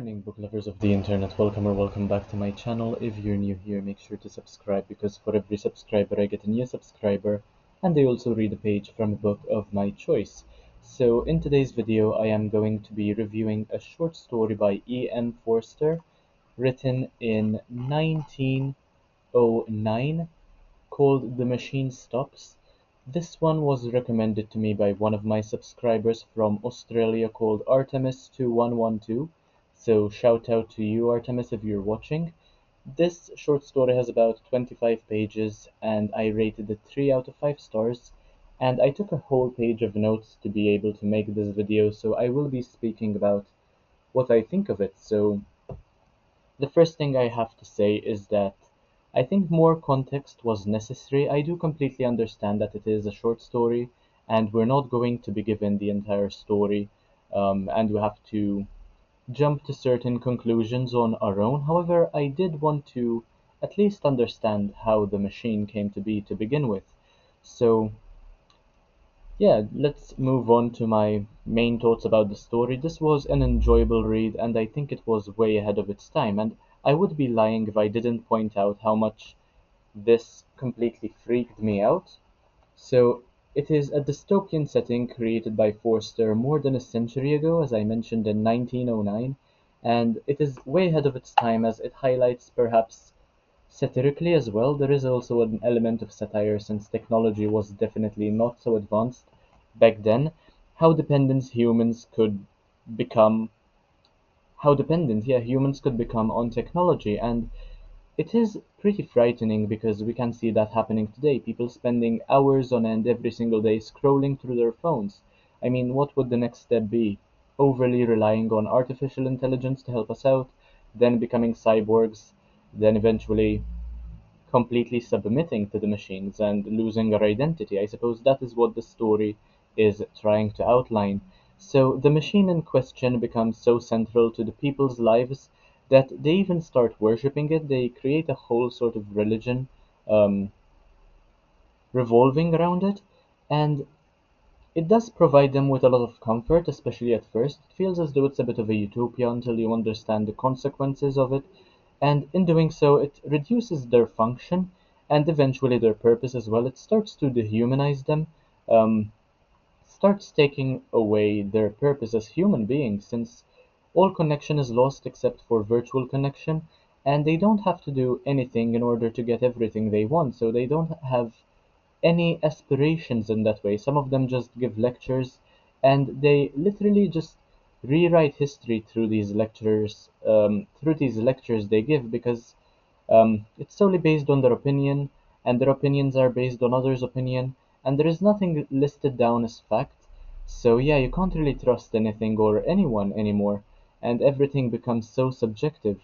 morning, book lovers of the internet. Welcome back to my channel. If you're new here, make sure to subscribe because for every subscriber, I get a new subscriber and they also read a page from a book of my choice. So, in today's video, I am going to be reviewing a short story by E.M. Forster written in 1909 called The Machine Stops. This one was recommended to me by one of my subscribers from Australia called Artemis2112. So shout out to you, Artemis, if you're watching. This short story has about 25 pages and I rated it 3 out of 5 stars. And I took a whole page of notes to be able to make this video, so I will be speaking about what I think of it. So the first thing I have to say is that I think more context was necessary. I do completely understand that it is a short story and we're not going to be given the entire story, and we have to jump to certain conclusions on our own. However, I did want to at least understand how the machine came to be to begin with. So, yeah, let's move on to my main thoughts about the story. This was an enjoyable read, and I think it was way ahead of its time. And I would be lying if I didn't point out how much this completely freaked me out. So, it is a dystopian setting created by Forster more than a century ago, as I mentioned in 1909, and it is way ahead of its time as it highlights perhaps satirically as well. There is also an element of satire since technology was definitely not so advanced back then. How dependent humans could become, how dependent, yeah, humans could become on technology. And it is pretty frightening because we can see that happening today. People spending hours on end every single day scrolling through their phones. I mean, what would the next step be? Overly relying on artificial intelligence to help us out, then becoming cyborgs, then eventually completely submitting to the machines and losing our identity. I suppose that is what the story is trying to outline. So the machine in question becomes so central to the people's lives that they even start worshipping it. They create a whole sort of religion um, revolving around it, and it does provide them with a lot of comfort, especially at first. It feels as though it's a bit of a utopia until you understand the consequences of it, and in doing so, it reduces their function and eventually their purpose as well. It starts to dehumanize them, um, starts taking away their purpose as human beings, since all connection is lost except for virtual connection, and they don't have to do anything in order to get everything they want, so they don't have any aspirations in that way. Some of them just give lectures and they literally just rewrite history through these lectures they give because it's solely based on their opinion, and their opinions are based on others' opinion, and there is nothing listed down as fact. So yeah, you can't really trust anything or anyone anymore, and everything becomes so subjective.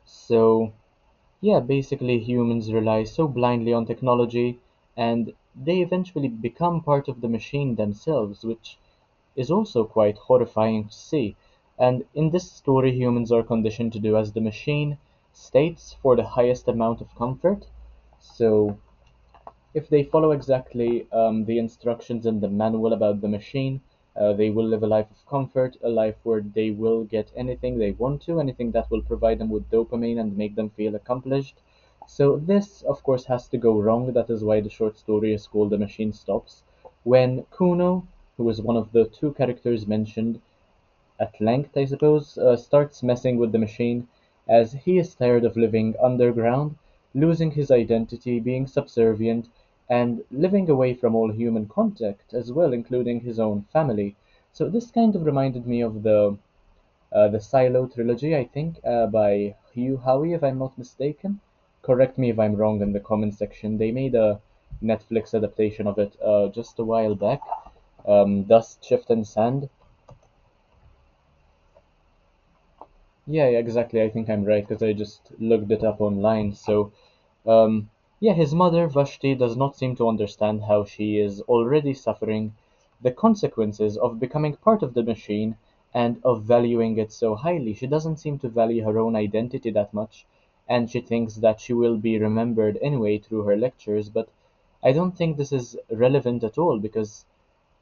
So yeah, basically humans rely so blindly on technology and they eventually become part of the machine themselves, which is also quite horrifying to see. And in this story, humans are conditioned to do as the machine states for the highest amount of comfort. So if they follow exactly the instructions in the manual about the machine, they will live a life of comfort, a life where they will get anything they want to, anything that will provide them with dopamine and make them feel accomplished. So this, of course, has to go wrong. That is why the short story is called The Machine Stops. When Kuno, who is one of the two characters mentioned, at length, I suppose, starts messing with the machine as he is tired of living underground, losing his identity, being subservient, and living away from all human contact as well, including his own family. So this kind of reminded me of the Silo trilogy, I think, by Hugh Howey, if I'm not mistaken. Correct me if I'm wrong in the comment section. They made a Netflix adaptation of it just a while back. Dust, Shift, and Sand. Yeah, yeah, exactly. I think I'm right because I just looked it up online. So, um, yeah, his mother, Vashti, does not seem to understand how she is already suffering the consequences of becoming part of the machine and of valuing it so highly. She doesn't seem to value her own identity that much, and she thinks that she will be remembered anyway through her lectures. But I don't think this is relevant at all because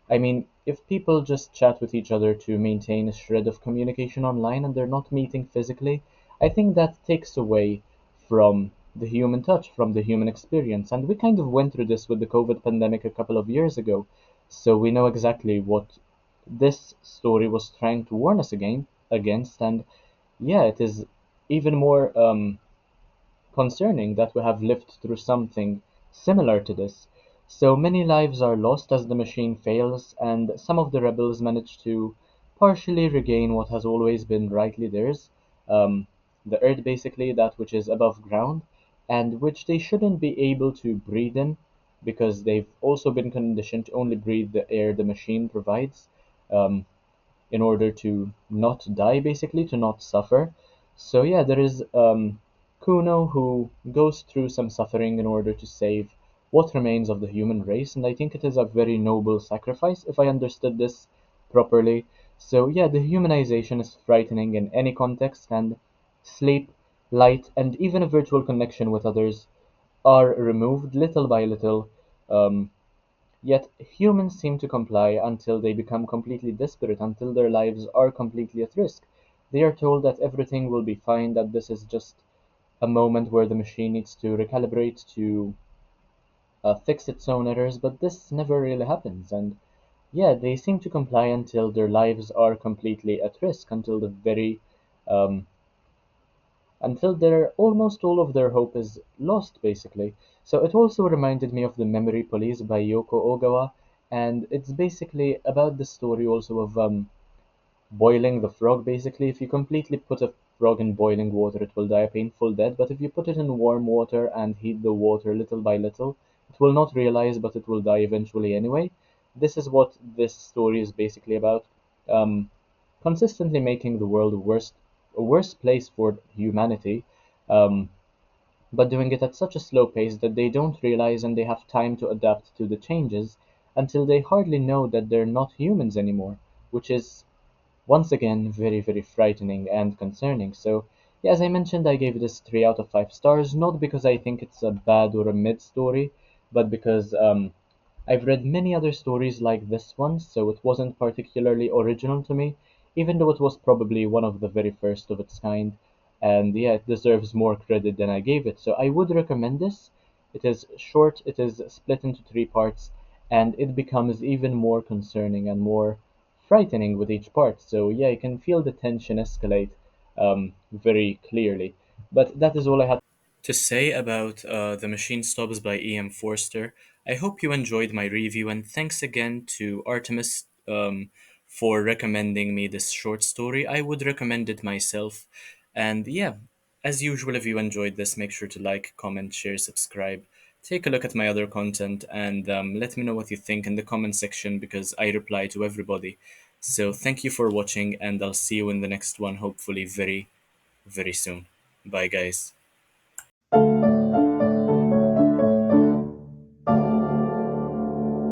I mean, if people just chat with each other to maintain a shred of communication online and they're not meeting physically, I think that takes away from the human touch, from the human experience. And we kind of went through this with the COVID pandemic a couple of years ago. So we know exactly what this story was trying to warn us against. And yeah, it is even more concerning that we have lived through something similar to this. So many lives are lost as the machine fails, and some of the rebels manage to partially regain what has always been rightly theirs, the earth basically, that which is above ground, and which they shouldn't be able to breathe in because they've also been conditioned to only breathe the air the machine provides. Um, in order to not die, basically, to not suffer. So yeah, there is Kuno who goes through some suffering in order to save what remains of the human race, and I think it is a very noble sacrifice, if I understood this properly. So yeah, the humanization is frightening in any context, and sleep, light, and even a virtual connection with others are removed little by little. Um, Yet humans seem to comply until they become completely desperate, until their lives are completely at risk. They are told that everything will be fine, that this is just a moment where the machine needs to recalibrate to fix its own errors, but this never really happens. And yeah, they seem to comply until their lives are completely at risk, um, until their almost all of their hope is lost, basically. So it also reminded me of The Memory Police by Yoko Ogawa, and it's basically about the story also of boiling the frog. Basically, if you completely put a frog in boiling water, it will die a painful death. But if you put it in warm water and heat the water little by little, it will not realize, but it will die eventually anyway. This is what this story is basically about. Um, Consistently making the world a worse place for humanity, um, but doing it at such a slow pace that they don't realize and they have time to adapt to the changes until they hardly know that they're not humans anymore, which is once again very, very frightening and concerning. So, yeah, as I mentioned, I gave this 3 out of 5 stars, not because I think it's a bad or a mid story, but because I've read many other stories like this one, so it wasn't particularly original to me, even though it was probably one of the very first of its kind. And yeah, it deserves more credit than I gave it. So I would recommend this. It is short, it is split into 3 parts, and it becomes even more concerning and more frightening with each part. So yeah, you can feel the tension escalate very clearly. But that is all I had to say about The Machine Stops by E.M. Forster. I hope you enjoyed my review, and thanks again to Artemis for recommending me this short story. I would recommend it myself. And yeah, as usual, if you enjoyed this, make sure to like, comment, share, subscribe. Take a look at my other content and let me know what you think in the comment section because I reply to everybody. So thank you for watching, and I'll see you in the next one, hopefully very, very soon. Bye, guys.